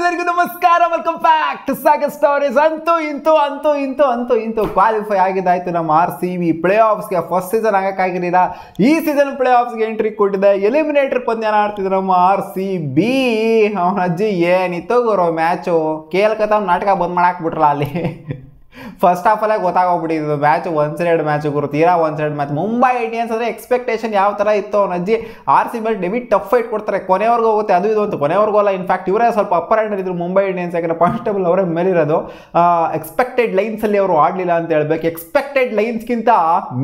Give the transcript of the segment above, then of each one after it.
ಎಲ್ಲರಿಗೂ ನಮಸ್ಕಾರ, welcome back to Sagar stories. ಅಂತೂ ಕ್ವಾಲಿಫೈ ಆಗಿದ್ದಾಯ್ತು ನಮ್ಮ RCB ಪ್ಲೇ ಆಫ್ಸ್ಗೆ. ಫಸ್ಟ್ ಸೀಸನ್ ಆಗಕ್ಕಾಗಿರಲಿಲ್ಲ, ಈ ಸೀಸನ್ ಪ್ಲೇ ಆಫ್ಸ್ಗೆ ಎಂಟ್ರಿ ಕೊಟ್ಟಿದೆ. ಎಲಿಮಿನೇಟರ್ ಪಂದ್ಯನ ಆಡ್ತಿದ್ರು ನಮ್ಮ RCB. ಅವನ ಅಜ್ಜಿ ಏನಿತ್ತು ಗುರು ಮ್ಯಾಚು, ಕೇಳ್ಕತ್ತ ನಾಟಕ ಬಂದ್ ಮಾಡಾಕ್ಬಿಟ್ರಲ್ಲ ಅಲ್ಲಿ. ಫಸ್ಟ್ ಹಾಫಲ್ಲೇ ಗೊತ್ತಾಗೋಗ್ಬಿಟ್ಟಿದ್ದು ಮ್ಯಾಚು ಒನ್ ಸೈಡ್ ಮ್ಯಾಚು ಗುರು, ತೀರಾ one side match. Mumbai Indians ಅಂದರೆ ಎಕ್ಸ್ಪೆಕ್ಟೇಷನ್ ಯಾವ ಥರ ಇತ್ತು ಅವನ ಅಜ್ಜಿ. RCB ಡೆಬಿಟ್ ಟಫ್ ಫೈಟ್ ಕೊಡ್ತಾರೆ, ಕೊನೆವರೆಗೂ ಹೋಗುತ್ತೆ, ಅದು ಇದು ಅಂತ. ಕೊನೆವರೆಗೂ ಅಲ್ಲ, ಇನ್ಫ್ಯಾಕ್ಟ್ ಇವರೇ ಸ್ವಲ್ಪ ಅಪ್ಪರ್ ಹ್ಯಾಂಡ್ ಇದ್ರು ಮುಂಬೈ ಇಂಡಿಯನ್ಸ್, ಯಾಕಂದರೆ ಕಾನ್ಸ್ಟೇಬಲ್ ಅವರೇ ಮೇಲಿರೋದು. ಎಕ್ಸ್ಪೆಕ್ಟೆಡ್ ಲೈನ್ಸಲ್ಲಿ ಅವರು ಆಡಲಿಲ್ಲ ಅಂತ ಹೇಳ್ಬೇಕು. ಎಕ್ಸ್ಪೆಕ್ಟೆಡ್ ಲೈನ್ಸ್ಗಿಂತ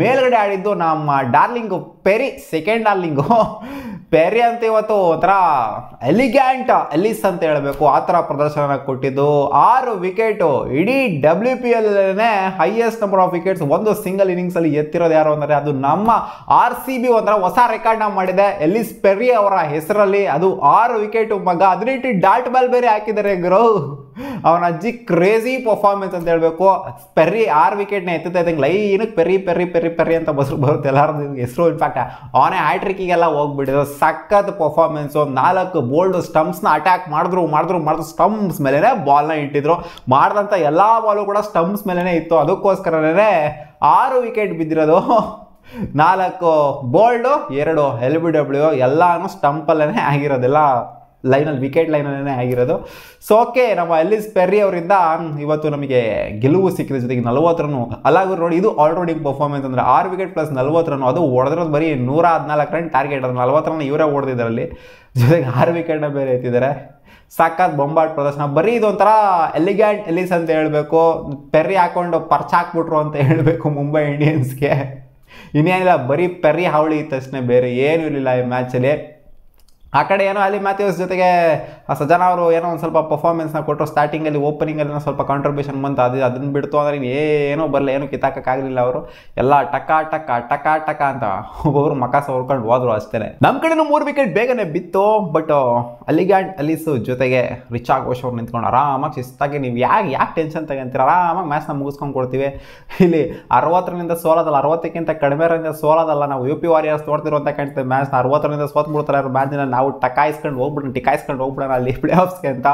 ಮೇಲ್ಗಡೆ ಆಡಿದ್ದು ನಮ್ಮ darling Perry, second darling Perry ಅಂತ. ಇವತ್ತು ಒಂಥರ ಎಲಿಸ್ ಅಂತ ಹೇಳಬೇಕು, ಆ ಥರ ಪ್ರದರ್ಶನ ಕೊಟ್ಟಿದ್ದು. 6 ವಿಕೆಟು, ಇಡೀ WPL highest number of wickets ಒಂದು ಸಿಂಗಲ್ ಇನ್ನಿಂಗ್ಸ್ ಅಲ್ಲಿ ಎತ್ತಿರೋದು ಯಾರು ಅಂದರೆ ಅದು ನಮ್ಮ RCB. ಒಂಥರ ಹೊಸ ರೆಕಾರ್ಡ್ ನ ಮಾಡಿದೆ ಎಲಿಸ್ ಪೆರಿ ಅವರ ಹೆಸರಲ್ಲಿ. ಅದು 6 ವಿಕೆಟ್ ಮಗ, 18 ಡಾಟ್ ಬಾಲ್ ಬೇರೆ ಹಾಕಿದ್ದಾರೆ ಗುರು. ಅವನ ಅಜ್ಜಿ ಕ್ರೇಜಿ ಪರ್ಫಾರ್ಮೆನ್ಸ್ ಅಂತ ಹೇಳ್ಬೇಕು. ಪೆರಿ 6 ವಿಕೆಟ್ನ ಎತ್ತುತ್ತಾ ಇದ್ದಂಗೆ ಲೈನಕ್ಕೆ ಪೆರಿ ಪೆರಿ ಪೆರಿ ಪೆರಿ ಅಂತ ಬರುತ್ತೆ ಎಲ್ಲಾರು ಹೆಸರು. ಇನ್ಫ್ಯಾಕ್ಟ್ ಅವನೇ ಹ್ಯಾಟ್ರಿಕ್ಕಿಗೆಲ್ಲ ಹೋಗ್ಬಿಟ್ಟಿದ್ದು. ಸಖತ್ ಪರ್ಫಾರ್ಮೆನ್ಸು. 4 ಬೋಲ್ಡ್ ಸ್ಟಂಪ್ಸ್ನ ಅಟ್ಯಾಕ್ ಮಾಡಿದ್ರು. ಸ್ಟಂಪ್ಸ್ ಮೇಲೆನೆ ಬಾಲ್ನ ಇಟ್ಟಿದ್ರು. ಮಾಡಿದಂಥ ಎಲ್ಲ ಬಾಲು ಕೂಡ ಸ್ಟಂಪ್ಸ್ ಮೇಲೆನೆ ಇತ್ತು. ಅದಕ್ಕೋಸ್ಕರನೇ 6 ವಿಕೆಟ್ ಬಿದ್ದಿರೋದು. 4 ಬೋಲ್ಡು, 2 LBW, ಎಲ್ಲಾನು ಸ್ಟಂಪಲ್ಲೇ ಆಗಿರೋದೆಲ್ಲ ಲೈನಲ್ಲಿ, ವಿಕೆಟ್ ಲೈನಲ್ಲೇ ಆಗಿರೋದು. ಸೊ ಓಕೆ, ನಮ್ಮ ಎಲಿಸ್ ಪೆರಿ ಅವರಿಂದ ಇವತ್ತು ನಮಗೆ ಗೆಲುವು ಸಿಕ್ಕಿದ. ಜೊತೆಗೆ 40 ರನ್ ಅಲಾಗೂ ನೋಡಿ, ಇದು ಆಲ್ರೌಂಡಿಂಗ್ ಪರ್ಫಾರ್ಮೆನ್ಸ್ ಅಂದರೆ 6 ವಿಕೆಟ್ ಪ್ಲಸ್ 40 ರನ್. ಅದು ಹೊಡೆದಿರೋದು ಬರೀ 114 ರನ್ ಟಾರ್ಗೆಟ್. ಅದು 40 ರನ್ ಇವರೇ ಹೊಡೆದಿದ್ದಾರಲ್ಲಿ, ಜೊತೆಗೆ 6 ವಿಕೆಟ್ನ ಬೇರೆ ಎತ್ತಿದ್ದಾರೆ. ಸಾಕಾದ ಬೊಂಬಾಟ್ ಪ್ರದರ್ಶನ. ಬರೀ ಇದೊಂಥರ ಎಲಿಸ್ ಅಂತ ಹೇಳಬೇಕು. ಪೆರಿ ಹಾಕೊಂಡು ಪರ್ಚಾಕ್ಬಿಟ್ರು ಅಂತ ಹೇಳಬೇಕು ಮುಂಬೈ ಇಂಡಿಯನ್ಸ್ಗೆ. ಇನ್ನೇನಿಲ್ಲ, ಬರೀ ಪೆರಿ ಹಾವಳಿ ಇತ್ತಷ್ಟೇ, ಬೇರೆ ಏನೂ ಇರಲಿಲ್ಲ ಈ ಮ್ಯಾಚಲ್ಲಿ. ಆ ಕಡೆ ಏನೋ ಅಲ್ಲಿ ಮ್ಯಾಥ್ಯೂಸ್ ಜೊತೆಗೆ ಸಜನ ಅವರು ಏನೋ ಒಂದು ಸ್ವಲ್ಪ ಪರ್ಫಾರ್ಮೆನ್ಸ್ನ ಕೊಟ್ಟರು. ಸ್ಟಾರ್ಟಿಂಗಲ್ಲಿ ಓಪನಿಂಗಲ್ಲಿ ಸ್ವಲ್ಪ ಕಾಂಟ್ರಿಬ್ಯೂಷನ್ ಬಂತು. ಅದನ್ನು ಬಿಡ್ತು ಅಂದರೆ ಏನೋ ಬರಲ್ಲ, ಏನೂ ಕಿತ್ತಾಕಕ್ಕಾಗಲಿಲ್ಲ ಅವರು. ಎಲ್ಲ ಟಕ ಅಂತ ಒಬ್ಬೊಬ್ರು ಮಕಾಸ ಹೊರ್ಕೊಂಡು ಹೋದ್ರು ಅಷ್ಟೇ. ನಮ್ಮ ಕಡೆನೂ 3 ವಿಕೆಟ್ ಬೇಗನೆ ಬಿತ್ತು. ಬಟ್ ಅಲಿಸ್ ಜೊತೆಗೆ ರಿಚಾ ಘೋಷ್ ಅವ್ರು ನಿಂತ್ಕೊಂಡು ಆರಾಮಾಗಿ ಶಿಸ್ತಾಗಿ, ನೀವು ಯಾಕೆ ಟೆನ್ಷನ್ ತಗೊಂತೀರ, ಆರಾಮಾಗಿ ಮ್ಯಾಚ್ನ ಮುಗಿಸ್ಕೊಂಡು ಕೊಡ್ತೀವಿ. ಇಲ್ಲಿ 60 ರನ್ನಿಂದ ಸೋಲೋದಲ್ಲ, 60ಕ್ಕಿಂತ ಕಡಿಮೆ ರನ್ನಿಂದ ಸೋಲೋದಲ್ಲ. ನಾವು UP ವಾರಿಯರ್ಸ್ ನೋಡ್ತಿರೋ ಅಂತ ಕಾಣ್ತೀವಿ ಮ್ಯಾಚ್ನ. 60 ರನ್ನಿಂದ ಸೋತ್ಬಿಡ್ತಾರೆ ಮ್ಯಾಚಿನ. ನಾವು ಟಿಕಾಯಿಸ್ಕೊಂಡು ಹೋಗ್ಬಿಡೋಣ ಅಲ್ಲಿ ಪ್ಲೇ ಆಫ್ಸ್ಗೆ ಅಂತ.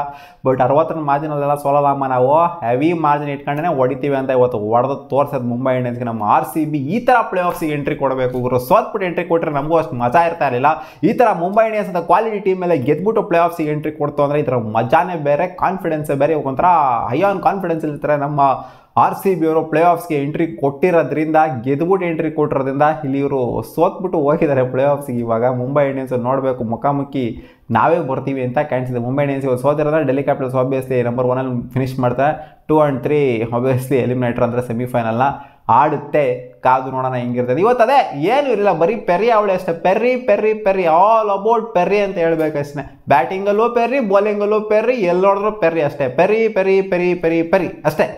ಬಟ್ 60 ರನ್ ಮಾರ್ಜಿನಲ್ಲೆಲ್ಲ ಸೋಲಲ್ಲಮ್ಮ, ನಾವು ಹೆವಿ ಮಾರ್ಜಿನ್ ಇಟ್ಕೊಂಡೇ ಹೊಡಿತೀವಿ ಅಂತ ಇವತ್ತು ಹೊಡೆದು ತೋರಿಸೋದು ಮುಂಬೈ ಇಂಡಿಯನ್ಸ್ಗೆ. ನಮ್ಮ RCB ಈ ಥರ ಪ್ಲೇ ಆಫ್ಸಿಗೆ ಎಂಟ್ರಿ ಕೊಡಬೇಕು ಗುರು. ಸೋತ್ಬಿಟ್ಟು ಎಂಟ್ರಿ ಕೊಟ್ಟರೆ ನಮಗೂ ಅಷ್ಟು ಮಜಾ ಇರ್ತಾ ಇರಲಿಲ್ಲ. ಈ ಥರ ಮುಂಬೈ ಇಂಡಿಯನ್ಸ್ ಅಂತ ಕ್ವಾಲಿಟಿ ಟೀಮ್ ಮೇಲೆ ಗೆದ್ಬಿಟ್ಟು ಪ್ಲೇ ಆಫ್ಸಿಗೆ ಎಂಟ್ರಿ ಕೊಡ್ತು ಅಂದರೆ ಈ ಥರ ಮಜಾನೇ ಬೇರೆ, ಕಾನ್ಫಿಡೆನ್ಸೇ ಬೇರೆ. ಒಂಥರ ಹೈ ಆನ್ ಕಾನ್ಫಿಡೆನ್ಸ್ ಇರ್ತಾರೆ ನಮ್ಮ RCB ಅವರು. ಪ್ಲೇ ಆಫ್ಸ್ಗೆ ಎಂಟ್ರಿ ಕೊಟ್ಟಿರೋದ್ರಿಂದ, ಗೆದ್ಬಿಟ್ಟು ಎಂಟ್ರಿ ಕೊಟ್ಟಿರೋದ್ರಿಂದ ಇಲ್ಲಿ ಇವರು ಸೋತ್ಬಿಟ್ಟು ಹೋಗಿದ್ದಾರೆ ಪ್ಲೇ ಆಫ್ಸ್ಗೆ. ಇವಾಗ ಮುಂಬೈ ಇಂಡಿಯನ್ಸ್ ನೋಡಬೇಕು, ಮುಖಾಮುಖಿ ನಾವೇ ಬರ್ತೀವಿ ಅಂತ ಕಾಣಿಸಿದೆ. ಮುಂಬೈ ಇಂಡಿಯನ್ಸ್ ಇವಾಗ ಸೋತಿರೋದ್ರೆ Delhi Capitals obviously number 1 finish ಮಾಡ್ತಾರೆ. 2 and 3 ಆಬ್ವಿಯಸ್ಲಿ ಎಲಿಮಿನೇಟರ್ ಅಂದರೆ ಸೆಮಿಫೈನಲ್ನ ಆಡುತ್ತೆ. ಕಾದು ನೋಡೋಣ ಹೆಂಗಿರ್ತದೆ ಇವತ್ತು. ಅದೇ ಏನು ಇರಲಿಲ್ಲ, ಬರೀ ಪೆರಿ ಅವಳೆ ಅಷ್ಟೇ. ಪೆರಿ ಆಲ್ ಅಬೌಟ್ ಪೆರಿ ಅಂತ ಹೇಳ್ಬೇಕಷ್ಟೇ. ಬ್ಯಾಟಿಂಗಲ್ಲೂ ಪೆರಿ, ಬೌಲಿಂಗಲ್ಲೂ ಪೆರಿ, ಎಲ್ಲಿ ನೋಡಿದ್ರು ಪೆರಿ ಅಷ್ಟೇ. ಪೆರಿ ಅಷ್ಟೇ.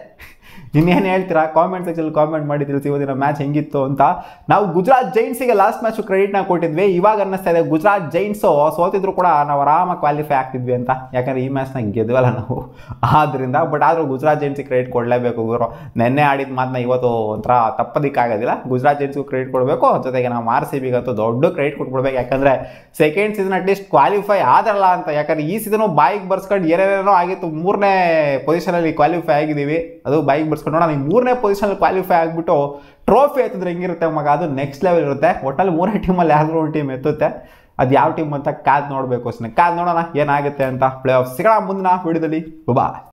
ಇನ್ನೇನು ಹೇಳ್ತೀರಾ ಕಾಮೆಂಟ್ ಸೆಕ್ಷನ್ ಕಾಮೆಂಟ್ ಮಾಡಿ ತಿಳಿಸಿ ಇವತ್ತಿನ ಮ್ಯಾಚ್ ಹೆಂಗಿತ್ತು ಅಂತ. ನಾವು ಗುಜರಾತ್ ಜೈಂಟ್ಸಿಗೆ ಲಾಸ್ಟ್ ಮ್ಯಾಚ್ ಕ್ರೆಡಿಟ್ನ ಕೊಟ್ಟಿದ್ವಿ. ಇವಾಗ ಅನ್ನಿಸ್ತಾ ಇದೆ ಗುಜರಾತ್ ಜೈಂಟ್ಸು ಸೋತಿದ್ರು ಕೂಡ ನಾವು ಆರಾಮಾಗಿ ಕ್ವಾಲಿಫೈ ಆಗ್ತಿದ್ವಿ ಅಂತ. ಯಾಕಂದರೆ ಈ ಮ್ಯಾಚ್ನ ಗೆದ್ವಲ್ಲ ನಾವು, ಆದ್ದರಿಂದ. ಬಟ್ ಆದರೂ ಗುಜರಾತ್ ಜೈಂಟ್ಸಿಗೆ ಕ್ರೆಡಿಟ್ ಕೊಡಲೇಬೇಕು ಗುರು. ನೆನ್ನೆ ಆಡಿದ ಮಾತನ್ನ ಇವತ್ತು ಒಂಥರ ತಪ್ಪೋದಕ್ಕಾಗೋದಿಲ್ಲ. ಗುಜರಾತ್ ಜೈಂಟ್ಸ್ಗೂ ಕ್ರೆಡಿಟ್ ಕೊಡಬೇಕು, ಜೊತೆಗೆ ನಾವು RCB ಗಂತೂ ದೊಡ್ಡ ಕ್ರೆಡಿಟ್ ಕೊಟ್ಬಿಡ್ಬೇಕು. ಯಾಕಂದರೆ ಸೆಕೆಂಡ್ ಸೀಸನ್ ಅಟ್ಲೀಸ್ಟ್ ಕ್ವಾಲಿಫೈ ಆದರಲ್ಲ ಅಂತ. ಯಾಕಂದರೆ ಈ ಸೀಸನು ಬಾಯಿಗೆ ಬರ್ಸ್ಕೊಂಡು ಏನೇನೋ ಆಗಿತ್ತು. 3ನೇ ಪೊಸಿಷನಲ್ಲಿ ಕ್ವಾಲಿಫೈ ಆಗಿದ್ದೀವಿ, ಅದು ಬಾಯಿಗೆ ಬರ್ಸ್ಕೊಂಡು ನೋಡೋಣ. ಈ 3ನೇ ಪೊಸಿಷನಲ್ಲಿ ಕ್ವಾಲಿಫೈ ಆಗಿಬಿಟ್ಟು ಟ್ರೋಫಿ ಎತ್ತಿದ್ರೆ ಹೆಂಗಿರುತ್ತೆ ಮಗ, ಅದು ನೆಕ್ಸ್ಟ್ ಲೆವೆಲ್ ಇರುತ್ತೆ. ಒಟ್ಟಲ್ಲಿ 3 ಟೀಮಲ್ಲಿ ಯಾವ್ದಾದ್ರು ಒಂದು ಟೀಮ್ ಎತ್ತುತ್ತೆ. ಅದು ಯಾವ ಟೀಮ್ ಅಂತ ಕಾದು ನೋಡಬೇಕು ಅಷ್ಟೇ. ಕಾದು ನೋಡೋಣ ಏನಾಗುತ್ತೆ ಅಂತ. ಪ್ಲೇ ಆಫ್ ಸಿಗೋಣ ಮುಂದಿನ ವಿಡಿಯೋದಲ್ಲಿ. ಬಾಯ್.